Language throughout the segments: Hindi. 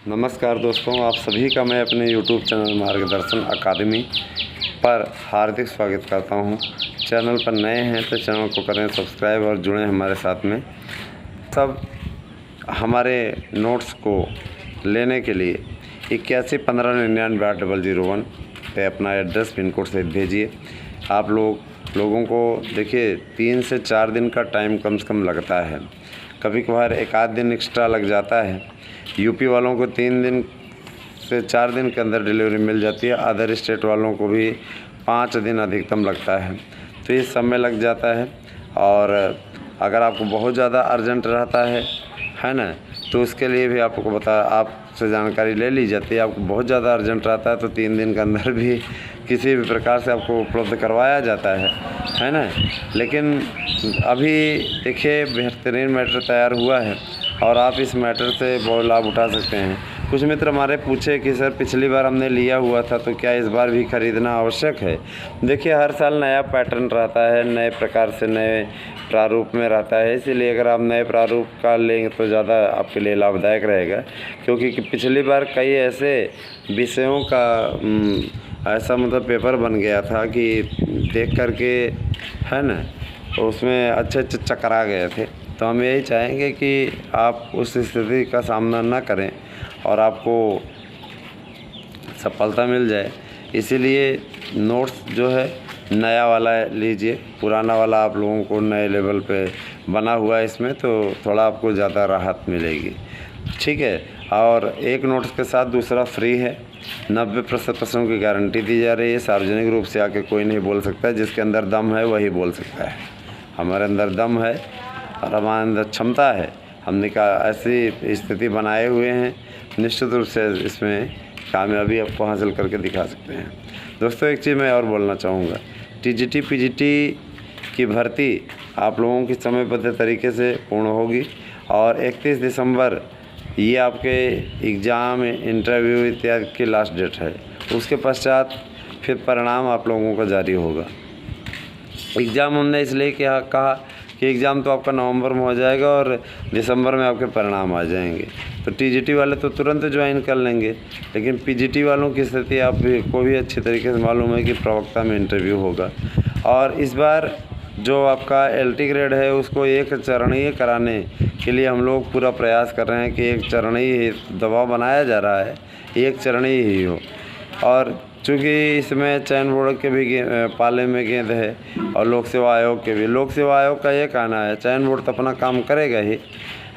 नमस्कार दोस्तों, आप सभी का मैं अपने YouTube चैनल मार्गदर्शन अकादमी पर हार्दिक स्वागत करता हूं। चैनल पर नए हैं तो चैनल को करें सब्सक्राइब और जुड़ें हमारे साथ में। सब हमारे नोट्स को लेने के लिए 8115998001 पे अपना एड्रेस पिन कोड से भेजिए। आप लोगों को देखिए 3 से 4 दिन का टाइम कम से कम लगता है, कभी कभार एक आध दिन एक्स्ट्रा लग जाता है। यूपी वालों को 3 दिन से 4 दिन के अंदर डिलीवरी मिल जाती है, अदर स्टेट वालों को भी 5 दिन अधिकतम लगता है, तो ये समय लग जाता है। और अगर आपको बहुत ज़्यादा अर्जेंट रहता है ना, तो उसके लिए भी आपसे जानकारी ले ली जाती है। आपको बहुत ज़्यादा अर्जेंट रहता है तो 3 दिन के अंदर भी किसी भी प्रकार से आपको उपलब्ध करवाया जाता है ना। लेकिन अभी देखिए बेहतरीन मैटर तैयार हुआ है और आप इस मैटर से बहुत लाभ उठा सकते हैं। कुछ मित्र हमारे पूछे कि सर पिछली बार हमने लिया हुआ था तो क्या इस बार भी ख़रीदना आवश्यक है। देखिए हर साल नया पैटर्न रहता है, नए प्रकार से नए प्रारूप में रहता है, इसीलिए अगर आप नए प्रारूप का लेंगे तो ज़्यादा आपके लिए लाभदायक रहेगा। क्योंकि पिछली बार कई ऐसे विषयों का ऐसा पेपर बन गया था कि देख करके है ना, तो उसमें अच्छे चकरा गए थे। तो हम यही चाहेंगे कि आप उस स्थिति का सामना ना करें और आपको सफलता मिल जाए। इसीलिए नोट्स जो है नया वाला लीजिए, पुराना वाला आप लोगों को नए लेवल पे बना हुआ है, इसमें तो थोड़ा आपको ज़्यादा राहत मिलेगी, ठीक है। और एक नोट्स के साथ दूसरा फ्री है। 90% प्रश्नों की गारंटी दी जा रही है। सार्वजनिक रूप से आके कोई नहीं बोल सकता, जिसके अंदर दम है वही बोल सकता है। हमारे अंदर दम है और हमारे अंदर क्षमता है, हमने ऐसी स्थिति बनाए हुए हैं, निश्चित रूप से इसमें कामयाबी आपको हासिल करके दिखा सकते हैं। दोस्तों एक चीज़ मैं और बोलना चाहूँगा, टीजीटी पीजीटी की भर्ती आप लोगों की समयबद्ध तरीके से पूर्ण होगी और 31 दिसंबर ये आपके एग्ज़ाम इंटरव्यू इत्यादि की लास्ट डेट है। उसके पश्चात फिर परिणाम आप लोगों का जारी होगा। एग्ज़ाम हमने इसलिए कहा कि एग्ज़ाम तो आपका नवंबर में हो जाएगा और दिसंबर में आपके परिणाम आ जाएंगे। तो टीजीटी वाले तो तुरंत ज्वाइन कर लेंगे, लेकिन पीजीटी वालों की स्थिति आपको भी अच्छी तरीके से मालूम है कि प्रवक्ता में इंटरव्यू होगा। और इस बार जो आपका एलटी ग्रेड है उसको एक चरणीय कराने के लिए हम लोग पूरा प्रयास कर रहे हैं कि एक चरणीय दबाव बनाया जा रहा है, एक चरणीय ही हो। और चूँकि इसमें चयन बोर्ड के भी पाले में गेंद है और लोक सेवा आयोग के भी। लोक सेवा आयोग का ये कहना है, चयन बोर्ड तो अपना काम करेगा ही,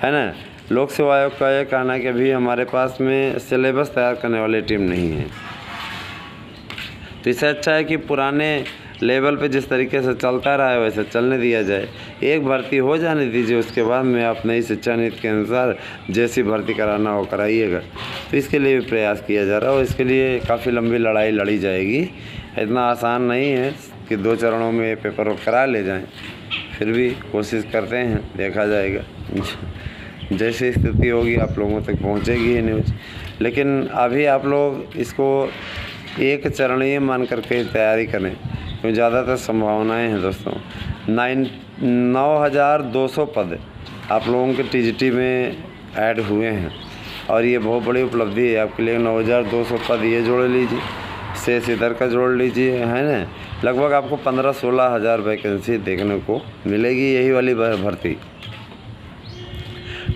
है ना। लोक सेवा आयोग का ये कहना है कि अभी हमारे पास में सिलेबस तैयार करने वाली टीम नहीं है, तो इससे अच्छा है कि पुराने लेवल पे जिस तरीके से चलता रहा है वैसे चलने दिया जाए। एक भर्ती हो जाने दीजिए, उसके बाद में आप नई शिक्षा नीति के अनुसार जैसी भर्ती कराना हो कराइएगा। तो इसके लिए भी प्रयास किया जा रहा है और इसके लिए काफ़ी लंबी लड़ाई लड़ी जाएगी। इतना आसान नहीं है कि 2 चरणों में पेपर करा ले जाएं, फिर भी कोशिश करते हैं, देखा जाएगा। जैसी स्थिति होगी आप लोगों तक पहुँचेगी ही न्यूज़। लेकिन अभी आप लोग इसको एक चरणीय मान करके तैयारी करें, तो ज़्यादातर संभावनाएं हैं दोस्तों। 9200 पद आप लोगों के टीजीटी में ऐड हुए हैं और ये बहुत बड़ी उपलब्धि है आपके लिए। 9200 पद ये जोड़ लीजिए, शेष इधर का जोड़ लीजिए, है ना। लगभग आपको 15-16 हज़ार वैकेंसी देखने को मिलेगी, यही वाली भर्ती।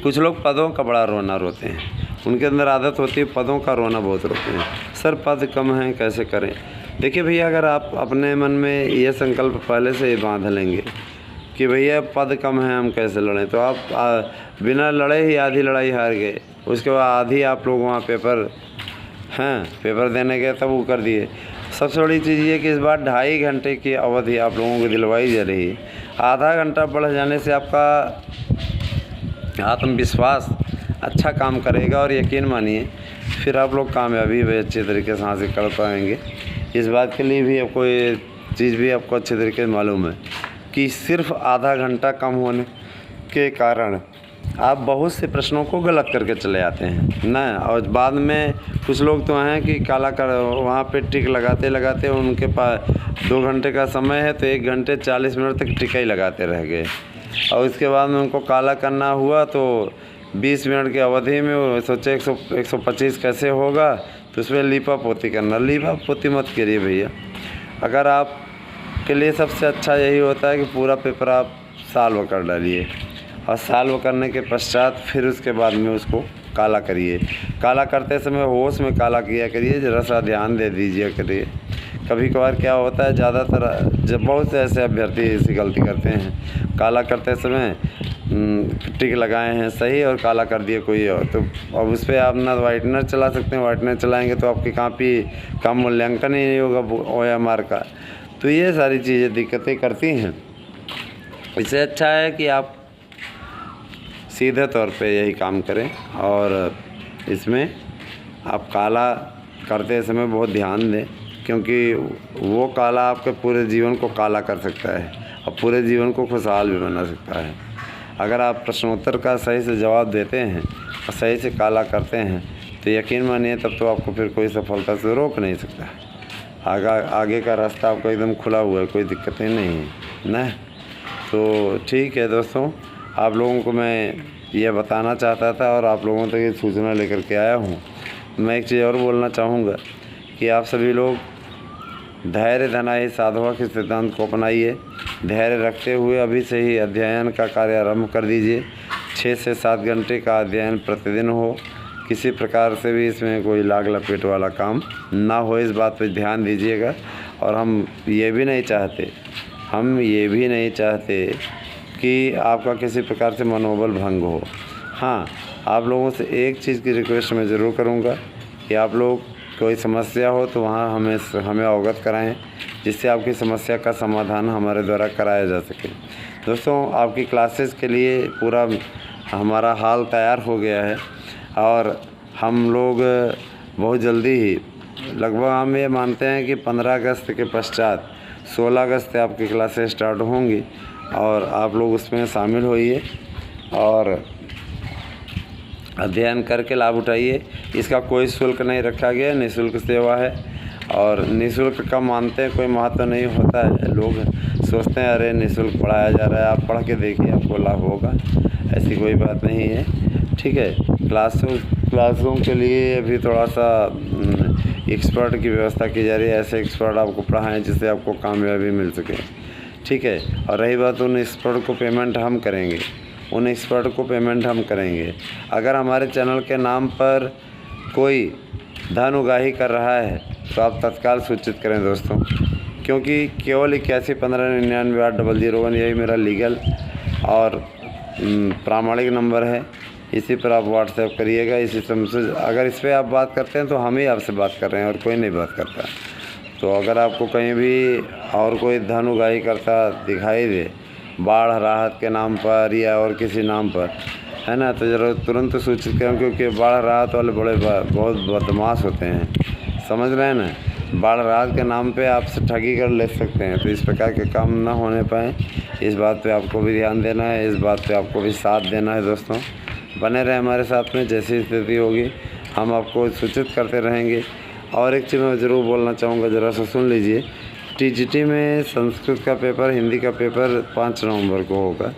कुछ लोग पदों का बड़ा रोना रोते हैं, उनके अंदर आदत होती है पदों का रोना बहुत रोते हैं। सर पद कम हैं कैसे करें। देखिए भैया, अगर आप अपने मन में ये संकल्प पहले से ही बांध लेंगे कि भैया पद कम है हम कैसे लड़ें, तो आप बिना लड़े ही आधी लड़ाई हार गए। उसके बाद आधी आप लोग वहाँ पेपर देने गए तब वो कर दिए। सबसे बड़ी चीज़ ये कि इस बार 2.5 घंटे की अवधि आप लोगों को दिलवाई जा रही है। आधा घंटा बढ़ जाने से आपका आत्मविश्वास अच्छा काम करेगा और यकीन मानिए फिर आप लोग कामयाबी भी अच्छे तरीके से हासिल कर पाएंगे। इस बात के लिए भी आपको ये चीज़ भी आपको अच्छे तरीके से मालूम है कि सिर्फ आधा घंटा कम होने के कारण आप बहुत से प्रश्नों को गलत करके चले आते हैं ना। और बाद में कुछ लोग तो हैं कि काला कर वहाँ पे टिक लगाते उनके पास 2 घंटे का समय है तो 1 घंटे 40 मिनट तक टिका ही लगाते रह गए और उसके बाद में उनको काला करना हुआ तो 20 मिनट की अवधि में वो सोचे 125 कैसे होगा, तो उसमें लीपा पोती करना। लीपा पोती मत करिए भैया। अगर आप के लिए सबसे अच्छा यही होता है कि पूरा पेपर आप सॉल्व कर डालिए, और सॉल्व करने के पश्चात फिर उसके बाद में उसको काला करिए। काला करते समय होश में काला किया करिए, ज़रा सा ध्यान दे दीजिए करिए। कभी कभार क्या होता है, ज़्यादातर जब बहुत से ऐसे अभ्यर्थी ऐसी गलती करते हैं, काला करते समय टिक लगाए हैं सही और काला कर दिए कोई और, तो अब उस पर आप ना वाइटनर चला सकते हैं। वाइटनर चलाएंगे तो आपकी कापी का मूल्यांकन ही नहीं होगा OMR का। तो ये सारी चीज़ें दिक्कतें करती हैं। इससे अच्छा है कि आप सीधे तौर पे यही काम करें, और इसमें आप काला करते समय बहुत ध्यान दें, क्योंकि वो काला आपके पूरे जीवन को काला कर सकता है और पूरे जीवन को खुशहाल भी बना सकता है। अगर आप प्रश्नोत्तर का सही से जवाब देते हैं और सही से काला करते हैं तो यकीन मानिए तब तो आपको फिर कोई सफलता से रोक नहीं सकता। आगे का रास्ता आपको एकदम खुला हुआ है, कोई दिक्कतें नहीं है ना। तो ठीक है दोस्तों, आप लोगों को मैं ये बताना चाहता था और आप लोगों तक ये सूचना लेकर के आया हूँ। मैं एक चीज़ और बोलना चाहूँगा कि आप सभी लोग धैर्य धनाहि साधवा के सिद्धांत को अपनाइए। धैर्य रखते हुए अभी से ही अध्ययन का कार्य आरंभ कर दीजिए। 6 से 7 घंटे का अध्ययन प्रतिदिन हो। किसी प्रकार से भी इसमें कोई लाग लपेट वाला काम ना हो, इस बात पर ध्यान दीजिएगा। और हम ये भी नहीं चाहते कि आपका किसी प्रकार से मनोबल भंग हो। हाँ, आप लोगों से एक चीज़ की रिक्वेस्ट मैं ज़रूर करूँगा कि आप लोग कोई समस्या हो तो वहाँ हमें अवगत कराएं, जिससे आपकी समस्या का समाधान हमारे द्वारा कराया जा सके। दोस्तों, आपकी क्लासेस के लिए पूरा हमारा हाल तैयार हो गया है और हम लोग बहुत जल्दी ही, लगभग हम ये मानते हैं कि 15 अगस्त के पश्चात 16 अगस्त से आपकी क्लासेस स्टार्ट होंगी, और आप लोग उसमें शामिल होइए और अध्ययन करके लाभ उठाइए। इसका कोई शुल्क नहीं रखा गया, निःशुल्क सेवा है। और निःशुल्क का मानते हैं कोई महत्व नहीं होता है। लोग सोचते हैं अरे निःशुल्क पढ़ाया जा रहा है, आप पढ़ के देखिए आपको लाभ होगा। ऐसी कोई बात नहीं है, ठीक है। क्लासों के लिए अभी थोड़ा सा एक्सपर्ट की व्यवस्था की जा रही है। ऐसे एक्सपर्ट आपको पढ़ाएं जिससे आपको कामयाबी मिल सके, ठीक है। और रही बात उन एक्सपर्ट को पेमेंट हम करेंगे। अगर हमारे चैनल के नाम पर कोई धन उगाही कर रहा है तो आप तत्काल सूचित करें दोस्तों, क्योंकि केवल 8115998001 यही मेरा लीगल और प्रामाणिक नंबर है। इसी पर आप व्हाट्सएप करिएगा। इसी से अगर इस पर आप बात करते हैं तो हम ही आपसे बात कर रहे हैं और कोई नहीं बात करता। तो अगर आपको कहीं भी और कोई धन उगाही करता दिखाई दे, बाढ़ राहत के नाम पर या और किसी नाम पर, है ना, तो ज़रा तुरंत सूचित करें, क्योंकि बाढ़ राहत वाले बहुत बदमाश होते हैं, समझ रहे हैं ना। बाढ़ राहत के नाम पे आपसे ठगी कर ले सकते हैं। तो इस प्रकार के काम ना होने पाएँ, इस बात पे आपको भी ध्यान देना है, इस बात पे आपको भी साथ देना है। दोस्तों, बने रहे हमारे साथ में, जैसी स्थिति होगी हम आपको सूचित करते रहेंगे। और एक चीज़ मैं ज़रूर बोलना चाहूँगा, ज़रा सा सुन लीजिए। TGT में संस्कृत का पेपर, हिंदी का पेपर 5 नवंबर को होगा,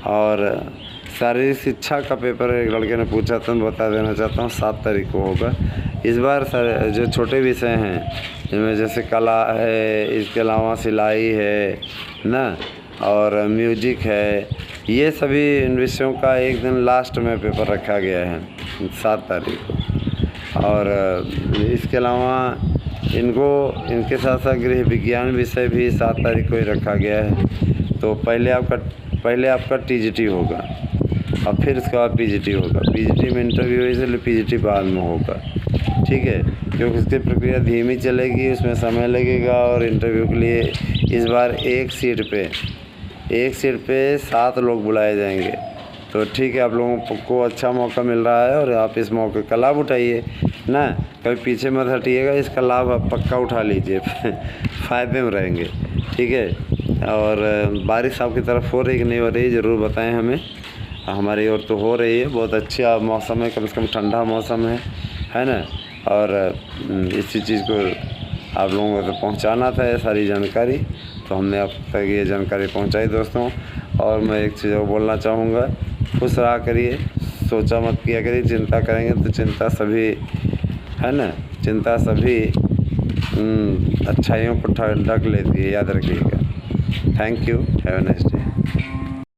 और शारीरिक शिक्षा का पेपर एक लड़के ने पूछा था, मैं बता देना चाहता हूँ 7 तारीख को होगा। इस बार जो छोटे विषय हैं जिनमें जैसे कला है, इसके अलावा सिलाई है ना, और म्यूजिक है, ये सभी इन विषयों का एक दिन लास्ट में पेपर रखा गया है 7 तारीख को। और इसके अलावा इनके साथ साथ गृह विज्ञान विषय भी 7 तारीख को ही रखा गया है। तो पहले आपका TGT होगा और फिर उसके बाद PGT होगा। PGT में इंटरव्यू है, इसलिए PGT बाद में होगा, ठीक है, क्योंकि उसकी प्रक्रिया धीमी चलेगी, उसमें समय लगेगा। और इंटरव्यू के लिए इस बार एक सीट पे 7 लोग बुलाए जाएंगे। तो ठीक है, आप लोगों को अच्छा मौका मिल रहा है और आप इस मौके का लाभ उठाइए ना, कभी पीछे मत हटिएगा, इसका लाभ आप पक्का उठा लीजिए फ़ायदे में रहेंगे, ठीक है। और बारिश आपकी तरफ हो रही कि नहीं हो रही, ज़रूर बताएं हमें। हमारी ओर तो हो रही है, बहुत अच्छा मौसम है, कम से कम ठंडा मौसम है ना। और इसी चीज़ को आप लोगों को तो पहुंचाना था, ये सारी जानकारी, तो हमने आप तक ये जानकारी पहुंचाई दोस्तों। और मैं एक चीज़ और बोलना चाहूँगा, खुश रहा करिए, सोचा मत किया करिए। चिंता करेंगे तो चिंता सभी है ना, चिंता सभी अच्छाइयों को ढक लेती है, याद रखिएगा। Thank you, have a nice day.